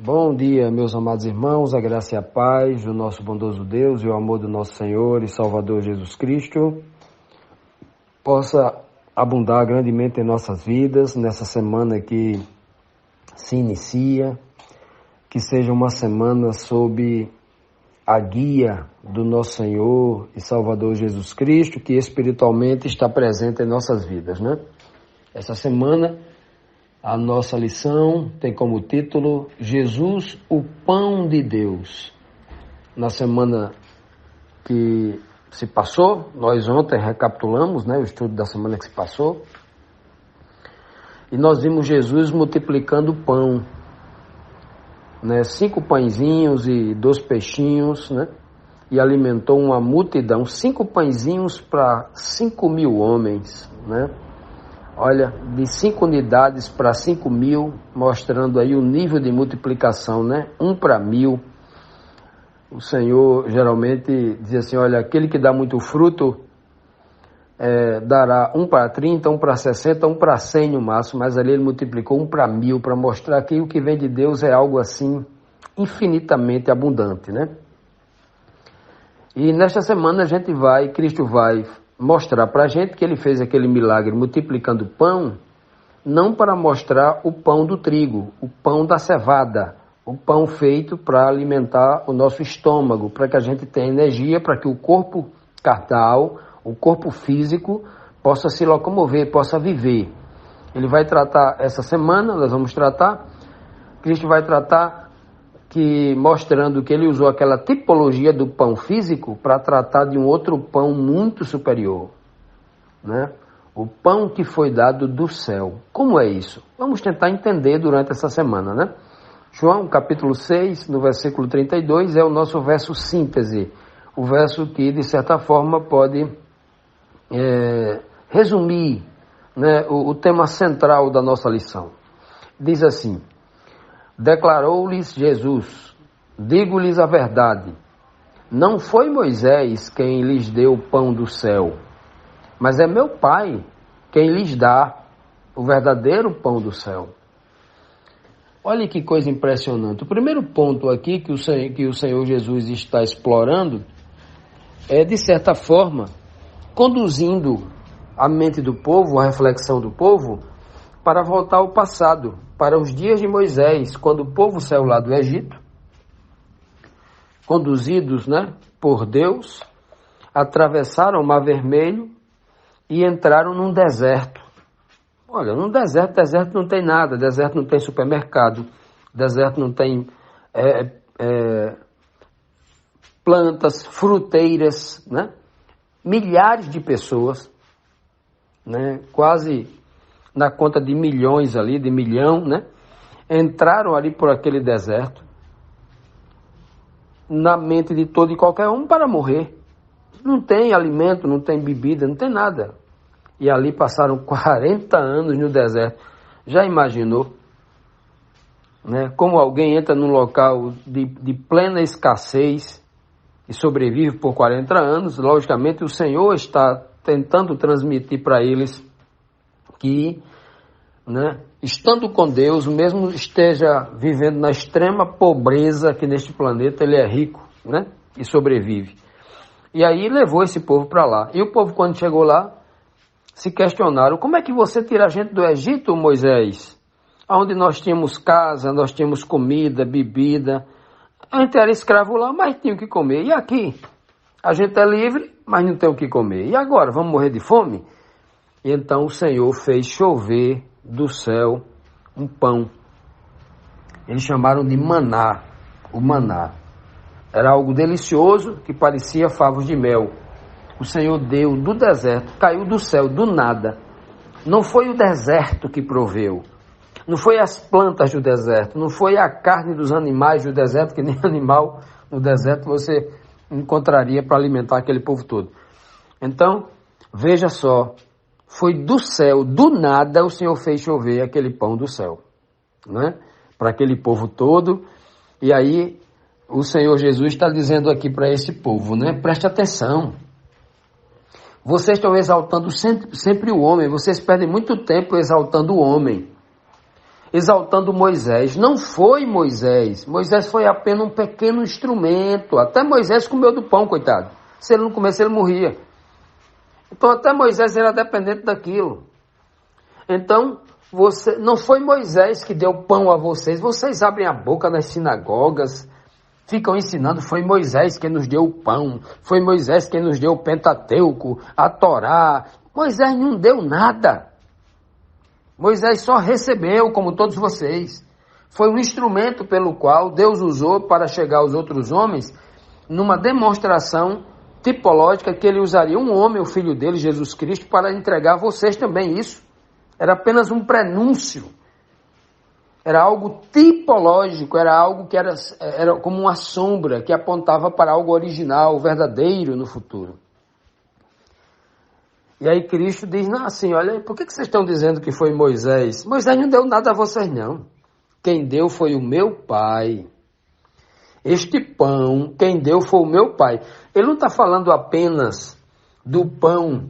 Bom dia, meus amados irmãos, a graça e a paz do nosso bondoso Deus e o amor do nosso Senhor e Salvador Jesus Cristo possa abundar grandemente em nossas vidas nessa semana que se inicia, que seja uma semana sob a guia do nosso Senhor e Salvador Jesus Cristo, que espiritualmente está presente em nossas vidas, né? Essa semana a nossa lição tem como título Jesus, o Pão de Deus. Na semana que se passou, nós ontem recapitulamos, o estudo da semana que se passou, e nós vimos Jesus multiplicando o pão, 5 pãezinhos e 2 peixinhos, e alimentou uma multidão, 5 pãezinhos para 5.000 homens, Olha, de 5 unidades para 5.000, mostrando aí o nível de multiplicação, 1 para 1.000. O Senhor geralmente diz assim, olha, aquele que dá muito fruto dará 1 para 30, 1 para 60, 1 para 100 no máximo, mas ali ele multiplicou 1 para 1.000, para mostrar que o que vem de Deus é algo assim infinitamente abundante, E nesta semana Cristo vai mostrar para a gente que ele fez aquele milagre multiplicando pão, não para mostrar o pão do trigo, o pão da cevada, o pão feito para alimentar o nosso estômago, para que a gente tenha energia, para que o corpo carnal, o corpo físico, possa se locomover, possa viver. Ele vai tratar essa semana, Cristo vai tratar mostrando que ele usou aquela tipologia do pão físico para tratar de um outro pão muito superior, O pão que foi dado do céu. Como é isso? Vamos tentar entender durante essa semana, João, capítulo 6, no versículo 32, é o nosso verso síntese, o verso que, de certa forma, pode resumir o tema central da nossa lição. Diz assim: declarou-lhes Jesus, digo-lhes a verdade, não foi Moisés quem lhes deu o pão do céu, mas é meu Pai quem lhes dá o verdadeiro pão do céu. Olha que coisa impressionante. O primeiro ponto aqui que o Senhor Jesus está explorando é, de certa forma, conduzindo a mente do povo, a reflexão do povo, para voltar ao passado, para os dias de Moisés, quando o povo saiu lá do Egito, conduzidos, por Deus, atravessaram o Mar Vermelho e entraram num deserto. Olha, num deserto não tem nada, deserto não tem supermercado, deserto não tem plantas, fruteiras, Milhares de pessoas, quase na conta de milhões ali, de milhão, entraram ali por aquele deserto, na mente de todo e qualquer um para morrer. Não tem alimento, não tem bebida, não tem nada. E ali passaram 40 anos no deserto. Já imaginou? Como alguém entra num local de plena escassez e sobrevive por 40 anos, logicamente o Senhor está tentando transmitir para eles que, estando com Deus, mesmo esteja vivendo na extrema pobreza que neste planeta, ele é rico, e sobrevive. E aí levou esse povo para lá. E o povo, quando chegou lá, se questionaram: como é que você tira a gente do Egito, Moisés? Onde nós tínhamos casa, nós tínhamos comida, bebida. A gente era escravo lá, mas tinha o que comer. E aqui? A gente é livre, mas não tem o que comer. E agora? Vamos morrer de fome? E então o Senhor fez chover do céu um pão. Eles chamaram de maná, o maná. Era algo delicioso que parecia favos de mel. O Senhor deu do deserto, caiu do céu, do nada. Não foi o deserto que proveu. Não foi as plantas do deserto. Não foi a carne dos animais do deserto, que nem animal no deserto você encontraria para alimentar aquele povo todo. Então, veja só. Foi do céu, do nada, o Senhor fez chover aquele pão do céu, para aquele povo todo. E aí, o Senhor Jesus está dizendo aqui para esse povo, preste atenção. Vocês estão exaltando sempre o homem, vocês perdem muito tempo exaltando o homem. exaltando Moisés. Não foi Moisés. Moisés foi apenas um pequeno instrumento. Até Moisés comeu do pão, coitado. Se ele não comesse, ele morria. Então até Moisés era dependente daquilo. Então, não foi Moisés que deu pão a vocês. Vocês abrem a boca nas sinagogas, ficam ensinando, foi Moisés quem nos deu o pão, foi Moisés quem nos deu o Pentateuco, a Torá. Moisés não deu nada. Moisés só recebeu, como todos vocês. Foi um instrumento pelo qual Deus usou para chegar aos outros homens, numa demonstração tipológica que ele usaria um homem, o filho dele, Jesus Cristo, para entregar a vocês também isso. Era apenas um prenúncio. Era algo tipológico, era algo que era como uma sombra que apontava para algo original, verdadeiro no futuro. E aí Cristo diz, não, assim, olha, por que vocês estão dizendo que foi Moisés? Moisés não deu nada a vocês, não. Quem deu foi o meu Pai. Este pão, quem deu foi o meu Pai. Ele não está falando apenas do pão,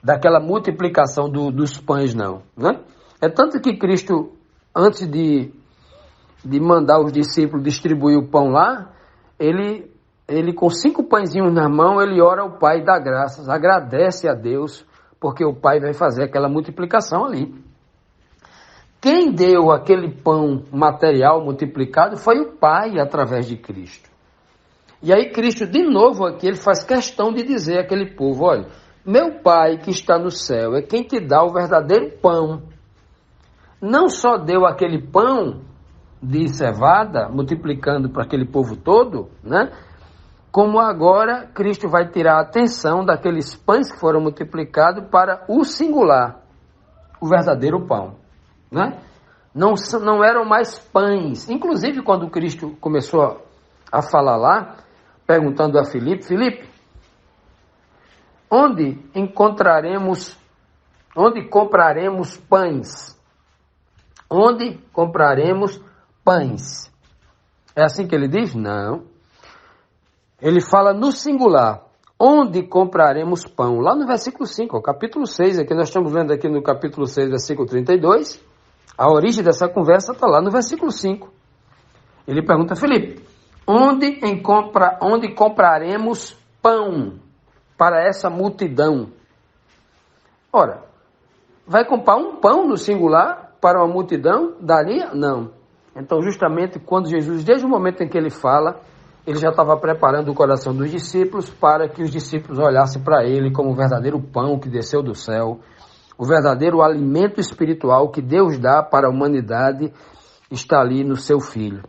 daquela multiplicação dos pães, não. Né? É tanto que Cristo, antes de mandar os discípulos distribuir o pão lá, ele com 5 pãezinhos na mão, ele ora ao Pai e dá graças, agradece a Deus, porque o Pai vai fazer aquela multiplicação ali. Quem deu aquele pão material multiplicado foi o Pai através de Cristo. E aí Cristo, de novo aqui, ele faz questão de dizer àquele povo, olha, meu Pai que está no céu é quem te dá o verdadeiro pão. Não só deu aquele pão de cevada, multiplicando para aquele povo todo, né? Como agora Cristo vai tirar a atenção daqueles pães que foram multiplicados para o singular, o verdadeiro pão. Né? Não eram mais pães. Inclusive, quando Cristo começou a falar lá, perguntando a Filipe, onde compraremos pães? Onde compraremos pães? É assim que ele diz? Não. Ele fala no singular. Onde compraremos pão? Lá no versículo 5, capítulo 6, aqui nós estamos vendo aqui no capítulo 6, versículo 32, a origem dessa conversa está lá no versículo 5. Ele pergunta, Filipe, onde compraremos pão para essa multidão? Ora, vai comprar um pão no singular para uma multidão? Daria? Não. Então, justamente quando Jesus, desde o momento em que ele fala, ele já estava preparando o coração dos discípulos para que os discípulos olhassem para ele como o verdadeiro pão que desceu do céu, o verdadeiro alimento espiritual que Deus dá para a humanidade está ali no seu Filho.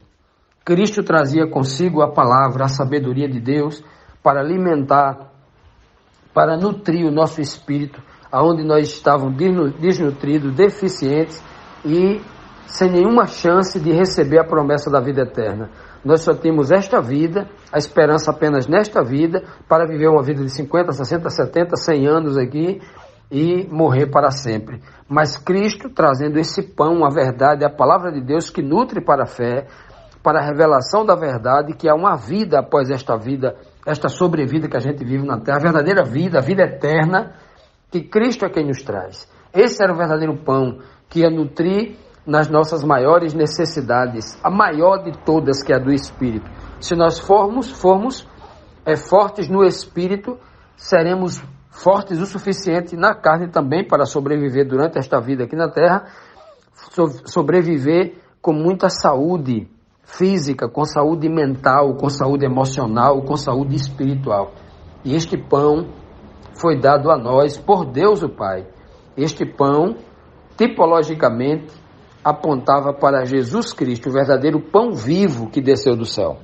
Cristo trazia consigo a palavra, a sabedoria de Deus para alimentar, para nutrir o nosso espírito, aonde nós estávamos desnutridos, deficientes e sem nenhuma chance de receber a promessa da vida eterna. Nós só temos esta vida, a esperança apenas nesta vida, para viver uma vida de 50, 60, 70, 100 anos aqui e morrer para sempre. Mas Cristo trazendo esse pão, a verdade, a palavra de Deus que nutre para a fé, para a revelação da verdade, que há uma vida após esta vida, esta sobrevida que a gente vive na terra, a verdadeira vida, a vida eterna, que Cristo é quem nos traz. Esse era o verdadeiro pão que ia nutrir nas nossas maiores necessidades, a maior de todas, que é a do Espírito. Se nós formos fortes no Espírito, seremos fortes o suficiente na carne também para sobreviver durante esta vida aqui na terra, sobreviver com muita saúde física, com saúde mental, com saúde emocional, com saúde espiritual. E este pão foi dado a nós por Deus o Pai. Este pão, tipologicamente, apontava para Jesus Cristo, o verdadeiro pão vivo que desceu do céu.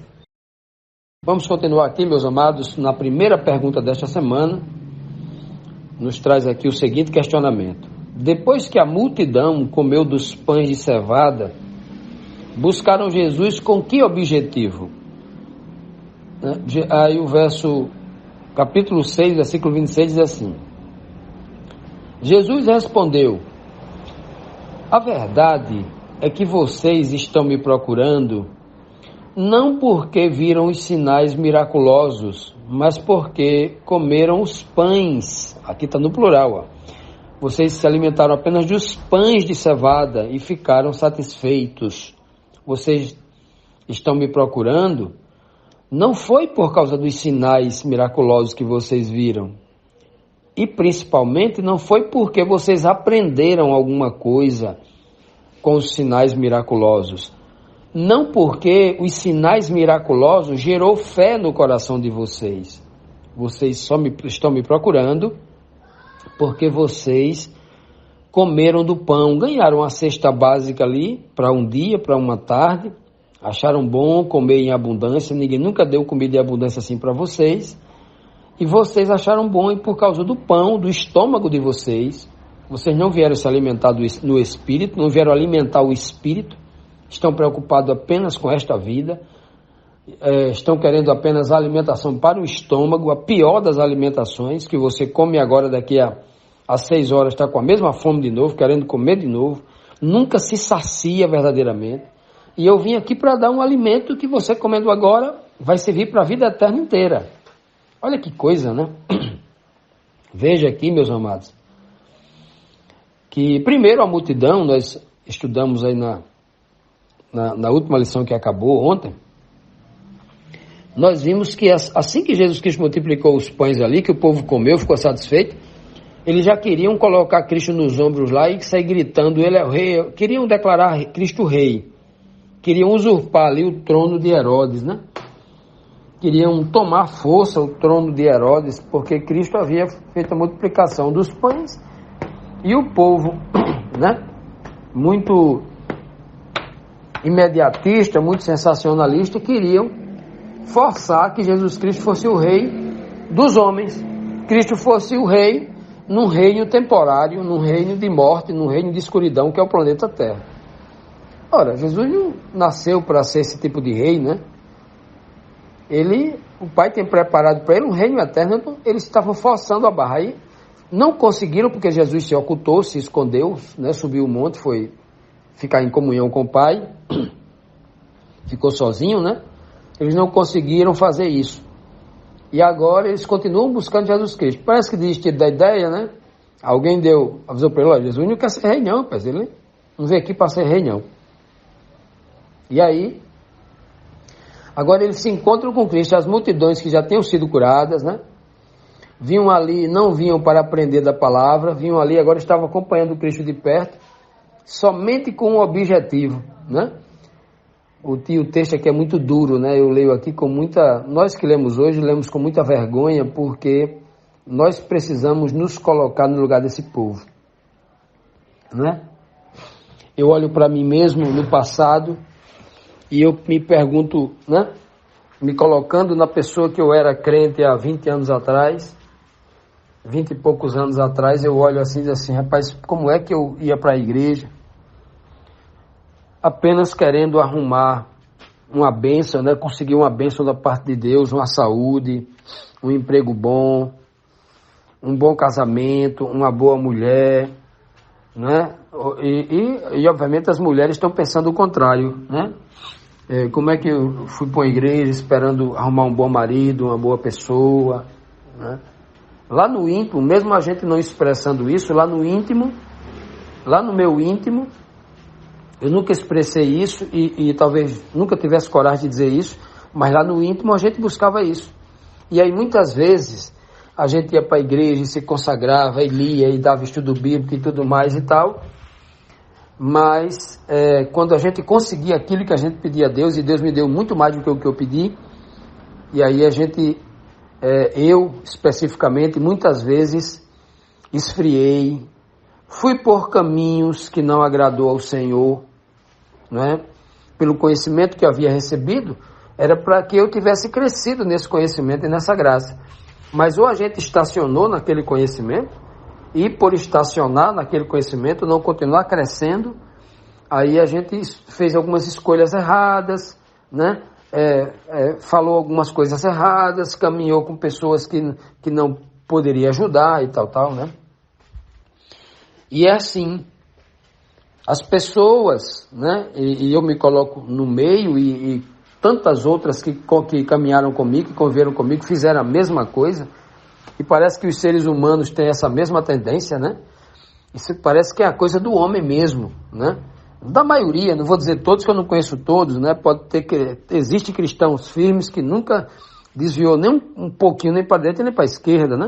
Vamos continuar aqui, meus amados, na primeira pergunta desta semana, nos traz aqui o seguinte questionamento. Depois que a multidão comeu dos pães de cevada, buscaram Jesus com que objetivo? Aí o verso, capítulo 6, versículo 26 diz assim, Jesus respondeu, a verdade é que vocês estão me procurando não porque viram os sinais miraculosos, mas porque comeram os pães. Aqui está no plural. Ó. vocês se alimentaram apenas dos pães de cevada e ficaram satisfeitos. Vocês estão me procurando, não foi por causa dos sinais miraculosos que vocês viram. E principalmente não foi porque vocês aprenderam alguma coisa com os sinais miraculosos. Não porque os sinais miraculosos gerou fé no coração de vocês. Vocês estão me procurando porque vocês comeram do pão, ganharam a cesta básica ali para um dia, para uma tarde, acharam bom comer em abundância, ninguém nunca deu comida em abundância assim para vocês, e vocês acharam bom e por causa do pão, do estômago de vocês não vieram se alimentar no espírito, não vieram alimentar o espírito, estão preocupados apenas com esta vida, estão querendo apenas a alimentação para o estômago, a pior das alimentações, que você come agora, daqui a 6 horas está com a mesma fome de novo, querendo comer de novo, nunca se sacia verdadeiramente. E eu vim aqui para dar um alimento que você comendo agora vai servir para a vida eterna inteira. Olha que coisa, né? Veja aqui, meus amados, que primeiro a multidão, nós estudamos aí na última lição que acabou ontem, nós vimos que assim que Jesus Cristo multiplicou os pães ali, que o povo comeu, ficou satisfeito, eles já queriam colocar Cristo nos ombros lá e sair gritando, ele é o rei, queriam declarar Cristo rei, queriam usurpar ali o trono de Herodes, né? Queriam tomar força o trono de Herodes, porque Cristo havia feito a multiplicação dos pães, e o povo, né, muito imediatista, muito sensacionalista, queriam forçar que Jesus Cristo fosse o rei dos homens, Cristo fosse o rei num reino temporário, num reino de morte, num reino de escuridão, que é o planeta Terra. Ora, Jesus não nasceu para ser esse tipo de rei, né? O Pai tem preparado para ele um reino eterno, então eles estavam forçando a barra aí. Não conseguiram, porque Jesus se ocultou, se escondeu, né? Subiu o monte, foi ficar em comunhão com o Pai, ficou sozinho, né? Eles não conseguiram fazer isso. E agora eles continuam buscando Jesus Cristo. Parece que desistiu da ideia, né? Alguém avisou para ele, olha, Jesus não quer ser rei não, rapaz. Ele não veio aqui para ser rei não. E aí, agora eles se encontram com Cristo, as multidões que já tinham sido curadas, né? Vinham ali, não vinham para aprender da palavra, vinham ali, agora estavam acompanhando o Cristo de perto, somente com um objetivo, né? O texto aqui é muito duro, né? Eu leio aqui com muita... Nós que lemos hoje, lemos com muita vergonha, porque nós precisamos nos colocar no lugar desse povo, né? Eu olho para mim mesmo no passado e eu me pergunto, né? Me colocando na pessoa que eu era crente há 20 anos atrás, 20 e poucos anos atrás, eu olho assim e digo assim, rapaz, como é que eu ia para a igreja? Apenas querendo arrumar uma bênção, né? Conseguir uma bênção da parte de Deus, uma saúde, um emprego bom, um bom casamento, uma boa mulher, né? E obviamente as mulheres estão pensando o contrário, né? Como é que eu fui para uma igreja esperando arrumar um bom marido, uma boa pessoa, né? Lá no íntimo, mesmo a gente não expressando isso, lá no íntimo, lá no meu íntimo, eu nunca expressei isso e talvez nunca tivesse coragem de dizer isso, mas lá no íntimo a gente buscava isso. E aí muitas vezes a gente ia para a igreja e se consagrava e lia e dava estudo bíblico e tudo mais e tal, mas quando a gente conseguia aquilo que a gente pedia a Deus, e Deus me deu muito mais do que o que eu pedi, e aí a gente, eu especificamente, muitas vezes esfriei, fui por caminhos que não agradou ao Senhor, né? Pelo conhecimento que eu havia recebido, era para que eu tivesse crescido nesse conhecimento e nessa graça. Mas ou a gente estacionou naquele conhecimento, e por estacionar naquele conhecimento, não continuar crescendo, aí a gente fez algumas escolhas erradas, né? Falou algumas coisas erradas, caminhou com pessoas que não poderia ajudar e tal, né? E é assim, as pessoas, né? E eu me coloco no meio e tantas outras que caminharam comigo, que conviveram comigo, fizeram a mesma coisa, e parece que os seres humanos têm essa mesma tendência, né? Isso parece que é a coisa do homem mesmo, né? Da maioria, não vou dizer todos, que eu não conheço todos, né? Pode ter que existe cristãos firmes que nunca desviou nem um pouquinho, nem para direita nem para a esquerda, né?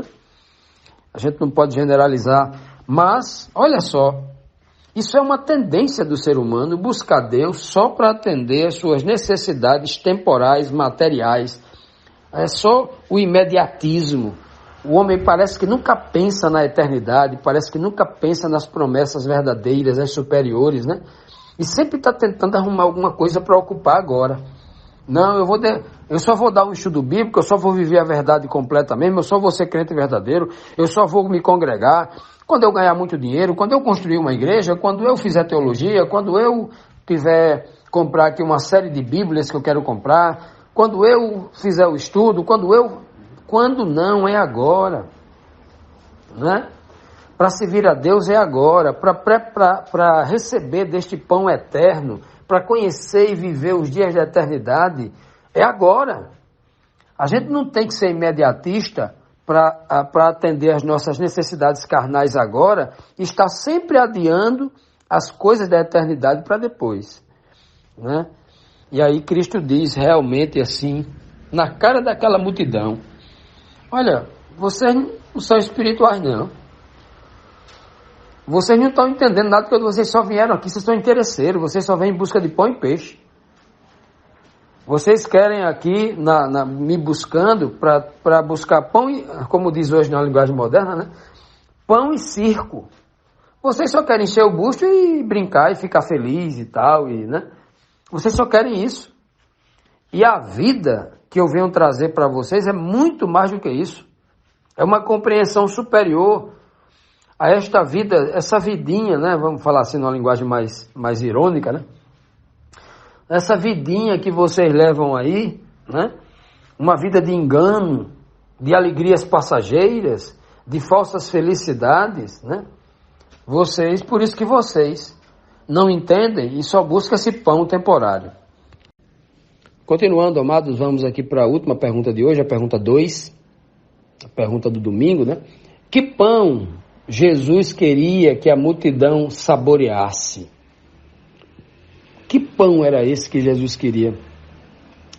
A gente não pode generalizar, mas olha só, isso é uma tendência do ser humano buscar Deus só para atender as suas necessidades temporais, materiais. É só o imediatismo. O homem parece que nunca pensa na eternidade, parece que nunca pensa nas promessas verdadeiras, as superiores, né? E sempre está tentando arrumar alguma coisa para ocupar agora. Não, eu só vou dar um estudo bíblico, eu só vou viver a verdade completa mesmo, eu só vou ser crente verdadeiro, eu só vou me congregar. Quando eu ganhar muito dinheiro, quando eu construir uma igreja, quando eu fizer teologia, quando eu tiver comprar aqui uma série de bíblias que eu quero comprar, quando eu fizer o estudo, quando não é agora, né? Para servir a Deus é agora, para receber deste pão eterno, para conhecer e viver os dias da eternidade, é agora. A gente não tem que ser imediatista para atender às nossas necessidades carnais agora, e está sempre adiando as coisas da eternidade para depois, né? E aí Cristo diz realmente assim, na cara daquela multidão: olha, vocês não são espirituais não. Vocês não estão entendendo nada, porque vocês só vieram aqui, vocês são interesseiros, vocês só vêm em busca de pão e peixe. Vocês querem aqui, me buscando, para buscar pão, como diz hoje na linguagem moderna, né? Pão e circo. Vocês só querem encher o bucho e brincar e ficar feliz e tal, né? Vocês só querem isso. E a vida que eu venho trazer para vocês é muito mais do que isso. É uma compreensão superior a esta vida, essa vidinha, né? Vamos falar assim numa linguagem mais irônica, né? Essa vidinha que vocês levam aí, né? Uma vida de engano, de alegrias passageiras, de falsas felicidades, né? Por isso que vocês não entendem e só buscam esse pão temporário. Continuando, amados, vamos aqui para a última pergunta de hoje, a pergunta 2, a pergunta do domingo, né? Que pão Jesus queria que a multidão saboreasse? Que pão era esse que Jesus queria?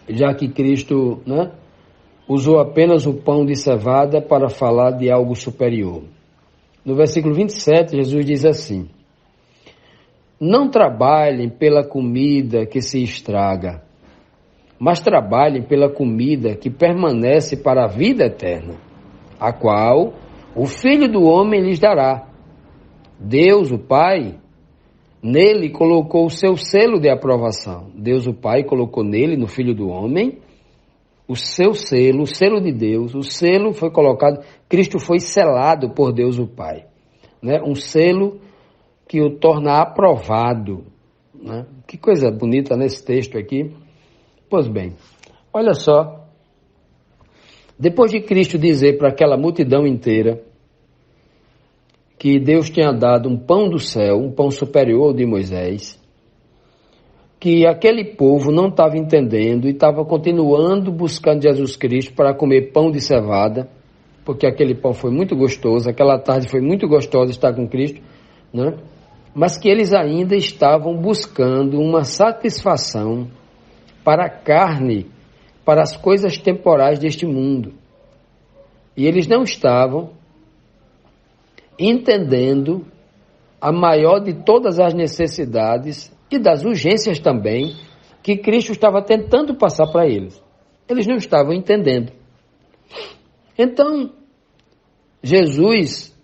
Já que Cristo, né, usou apenas o pão de cevada para falar de algo superior. No versículo 27, Jesus diz assim: não trabalhem pela comida que se estraga, mas trabalhem pela comida que permanece para a vida eterna, a qual o Filho do Homem lhes dará. Deus, o Pai, nele colocou o seu selo de aprovação. Deus, o Pai, colocou nele, no Filho do Homem, o seu selo, o selo de Deus. O selo foi colocado, Cristo foi selado por Deus, o Pai, né? Um selo que o torna aprovado, né? Que coisa bonita nesse texto aqui. Pois bem, olha só. Depois de Cristo dizer para aquela multidão inteira que Deus tinha dado um pão do céu, um pão superior ao de Moisés, que aquele povo não estava entendendo e estava continuando buscando Jesus Cristo para comer pão de cevada, porque aquele pão foi muito gostoso, aquela tarde foi muito gostosa estar com Cristo, né? Mas que eles ainda estavam buscando uma satisfação para a carne, para as coisas temporais deste mundo. E eles não estavam entendendo a maior de todas as necessidades e das urgências também que Cristo estava tentando passar para eles. Eles não estavam entendendo. Então, Jesus,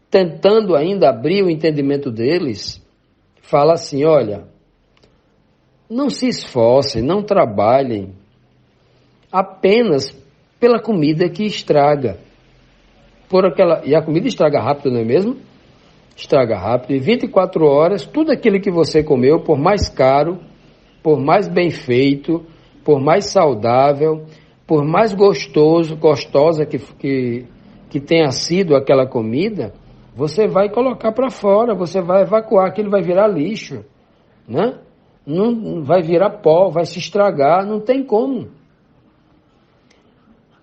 tentando ainda abrir o entendimento deles, fala assim: olha, não se esforcem, não trabalhem apenas pela comida que estraga. E a comida estraga rápido, não é mesmo? Estraga rápido. E 24 horas, tudo aquilo que você comeu, por mais caro, por mais bem feito, por mais saudável, por mais gostosa que tenha sido aquela comida, você vai colocar para fora, você vai evacuar, aquilo vai virar lixo, né? Não vai virar pó, vai se estragar, não tem como.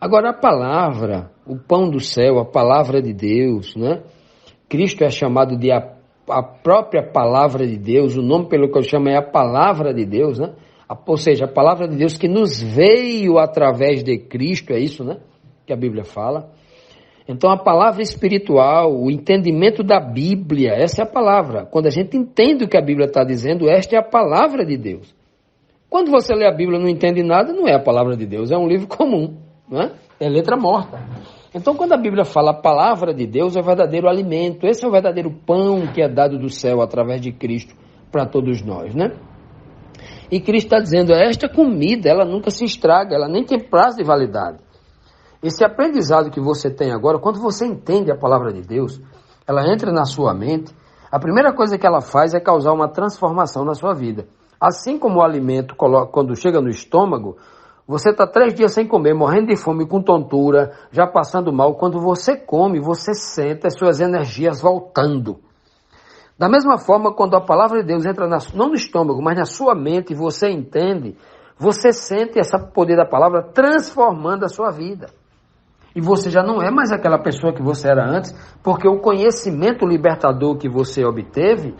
Agora a palavra, o pão do céu, a palavra de Deus, né? Cristo é chamado de a própria palavra de Deus, o nome pelo que eu chamo é a palavra de Deus, né? Ou seja, a palavra de Deus que nos veio através de Cristo, é isso, né? Que a Bíblia fala. Então a palavra espiritual, o entendimento da Bíblia, essa é a palavra. Quando a gente entende o que a Bíblia está dizendo, esta é a palavra de Deus. Quando você lê a Bíblia e não entende nada, não é a palavra de Deus, é um livro comum, não é? É letra morta. Então quando a Bíblia fala a palavra de Deus, é o verdadeiro alimento, esse é o verdadeiro pão que é dado do céu através de Cristo para todos nós, né? E Cristo está dizendo, esta comida, ela nunca se estraga, ela nem tem prazo de validade. Esse aprendizado que você tem agora, quando você entende a palavra de Deus, ela entra na sua mente, a primeira coisa que ela faz é causar uma transformação na sua vida. Assim como o alimento, quando chega no estômago, você está 3 dias sem comer, morrendo de fome, com tontura, já passando mal. Quando você come, você sente as suas energias voltando. Da mesma forma, quando a palavra de Deus entra não no estômago, mas na sua mente, você entende, você sente esse poder da palavra transformando a sua vida. E você já não é mais aquela pessoa que você era antes, porque o conhecimento libertador que você obteve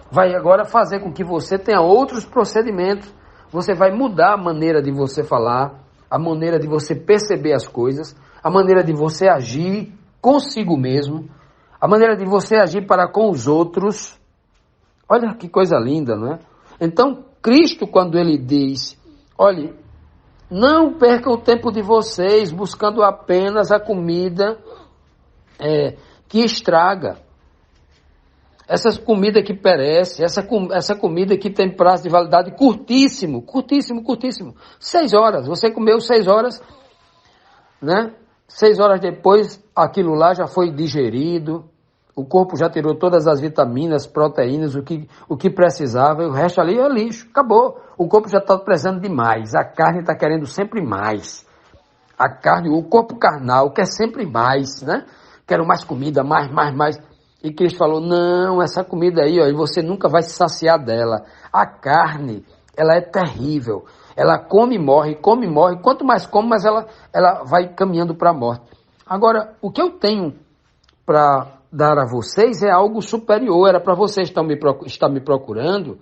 vai agora fazer com que você tenha outros procedimentos. Você vai mudar a maneira de você falar, a maneira de você perceber as coisas, a maneira de você agir consigo mesmo, a maneira de você agir para com os outros. Olha que coisa linda, não é? Então, Cristo, quando ele diz, olhe, não percam o tempo de vocês buscando apenas a comida que estraga. Essa comida que perece, essa comida que tem prazo de validade curtíssimo. 6 horas, você comeu 6 horas, né? 6 horas depois, aquilo lá já foi digerido, o corpo já tirou todas as vitaminas, proteínas, o que precisava, e o resto ali é lixo, acabou. O corpo já está precisando de mais, a carne está querendo sempre mais. A carne, o corpo carnal quer sempre mais, né? Quero mais comida, mais. E Cristo falou, não, essa comida aí, ó, você nunca vai se saciar dela. A carne, ela é terrível. Ela come e morre. Quanto mais come, mais ela vai caminhando para a morte. Agora, o que eu tenho para dar a vocês é algo superior. Era para vocês estar me procurando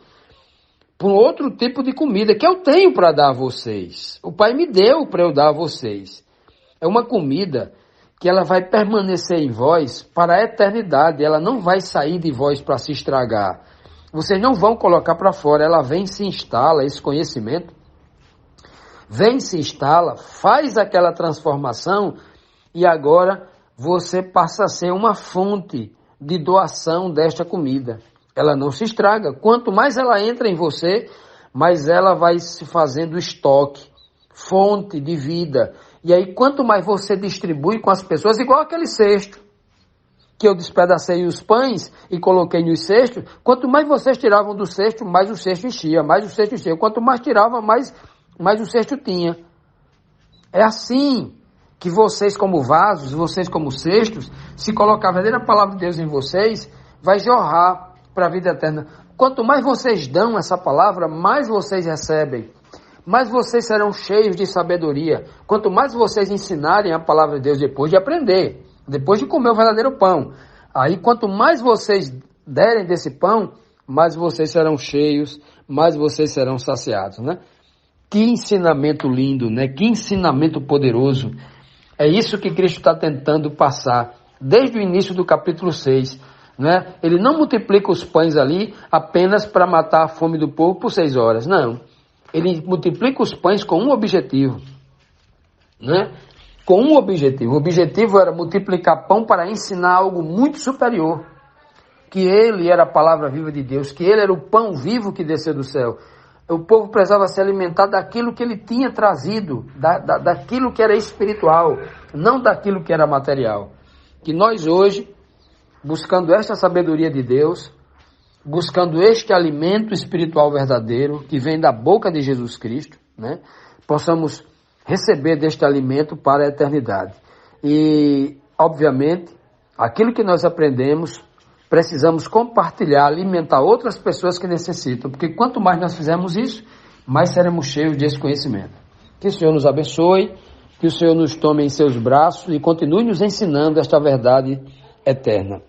por outro tipo de comida que eu tenho para dar a vocês. O Pai me deu para eu dar a vocês. É uma comida que ela vai permanecer em vós para a eternidade. Ela não vai sair de vós para se estragar. Vocês não vão colocar para fora. Ela vem, se instala, esse conhecimento. Vem, se instala, faz aquela transformação e agora você passa a ser uma fonte de doação desta comida. Ela não se estraga. Quanto mais ela entra em você, mais ela vai se fazendo estoque, fonte de vida. E aí, quanto mais você distribui com as pessoas, igual aquele cesto, que eu despedacei os pães e coloquei nos cestos, quanto mais vocês tiravam do cesto, mais o cesto enchia, Quanto mais tirava, mais o cesto tinha. É assim que vocês como vasos, vocês como cestos, se colocar a verdadeira palavra de Deus em vocês, vai jorrar para a vida eterna. Quanto mais vocês dão essa palavra, mais vocês recebem. Mais vocês serão cheios de sabedoria. Quanto mais vocês ensinarem a palavra de Deus depois de aprender, depois de comer o verdadeiro pão, aí quanto mais vocês derem desse pão, mais vocês serão cheios, mais vocês serão saciados, né? Que ensinamento lindo, né? Que ensinamento poderoso. É isso que Cristo está tentando passar desde o início do capítulo 6, né? Ele não multiplica os pães ali apenas para matar a fome do povo por 6 horas, não. Ele multiplica os pães com um objetivo, né? Com um objetivo. O objetivo era multiplicar pão para ensinar algo muito superior. Que ele era a palavra viva de Deus, que ele era o pão vivo que desceu do céu. O povo precisava se alimentar daquilo que ele tinha trazido, daquilo que era espiritual, não daquilo que era material. Que nós hoje, buscando esta sabedoria de Deus, buscando este alimento espiritual verdadeiro, que vem da boca de Jesus Cristo, né, possamos receber deste alimento para a eternidade. E, obviamente, aquilo que nós aprendemos, precisamos compartilhar, alimentar outras pessoas que necessitam, porque quanto mais nós fizermos isso, mais seremos cheios desse conhecimento. Que o Senhor nos abençoe, que o Senhor nos tome em seus braços e continue nos ensinando esta verdade eterna.